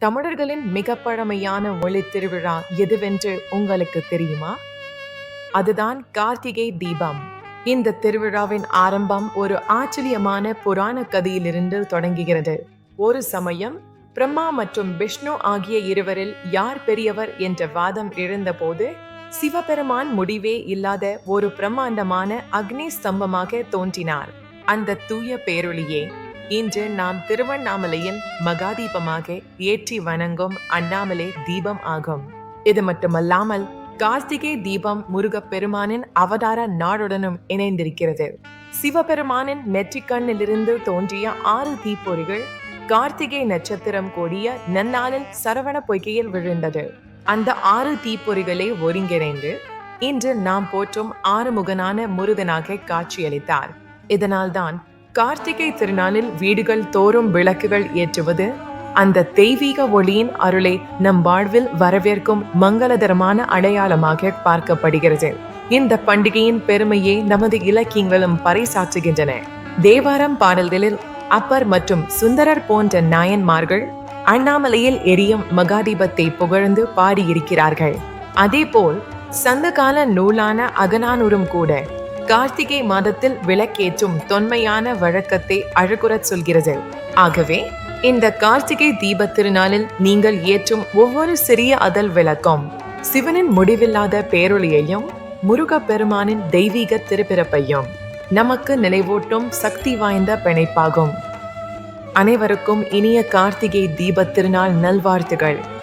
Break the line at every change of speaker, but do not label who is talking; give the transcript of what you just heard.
தமிழர்களின் மிக பழமையான ஒளி திருவிழா எதுவென்று உங்களுக்கு தெரியுமா? அதுதான் கார்த்திகை தீபம். இந்த திருவிழாவின் ஆரம்பம் ஒரு ஆச்சரியமான புராண கதையிலிருந்து தொடங்குகிறது. ஒரு சமயம் பிரம்மா மற்றும் விஷ்ணு ஆகிய இருவரில் யார் பெரியவர் என்ற வாதம் எழுந்தபோது சிவபெருமான் முடிவே இல்லாத ஒரு பிரம்மாண்டமான அக்னி ஸ்தம்பமாக தோன்றினார். அந்த தூய பேரொளியே இன்று நாம் திருவண்ணாமலையில் மகாதீபமாக ஏற்றி வணங்கும் அண்ணாமலை தீபம் ஆகும். இது மட்டுமல்லாமல் கார்த்திகை தீபம் முருகப்பெருமானின் அவதார நாளுடனும் இணைந்திருக்கிறது. சிவபெருமானின் நெற்றிக்கண்ணிலிருந்து தோன்றிய 6 தீப்பொறிகள் கார்த்திகை நட்சத்திரம் கூடிய நன்னாளில் சரவண பொய்கையில் விழுந்தது. அந்த 6 தீப்பொறிகளை ஒருங்கிணைந்து இன்று நாம் போற்றும் ஆறுமுகனான முருகனாக காட்சியளித்தார். இதனால்தான் கார்த்திகை திருநாளில் வீடுகள் தோறும் விளக்குகள் ஏற்றுவது அந்த தெய்வீக ஒளியின் அருளை நம் வாழ்வில் வரவேற்கும் மங்களகரமான அடையாளமாக பார்க்கப்படுகிறது. இந்த பண்டிகையின் பெருமையை நமது இலக்கியங்களும் பறைசாற்றுகின்றன. தேவாரம் பாடல்களில் அப்பர் மற்றும் சுந்தரர் போன்ற நாயன்மார்கள் அண்ணாமலையில் எரியும் மகாதீபத்தை புகழ்ந்து பாடியிருக்கிறார்கள். அதேபோல் சங்ககால நூலான அகநானூறும் கூட கார்த்திகை மாதத்தில் விளக்கேற்றும் தொன்மையான வழக்கத்தை அழகுறச் சொல்கிறது. ஆகவே இந்த கார்த்திகை தீப திருநாளில் நீங்கள் ஏற்றும் ஒவ்வொரு சிறிய அதல் விளக்கம் சிவனின் முடிவில்லாத பேரொளியையும் முருகப்பெருமானின் தெய்வீக திருப்பிறப்பையும் நமக்கு நினைவூட்டும் சக்தி வாய்ந்த பிணைப்பாகும். அனைவருக்கும் இனிய கார்த்திகை தீப திருநாள் நல்வாழ்த்துகள்.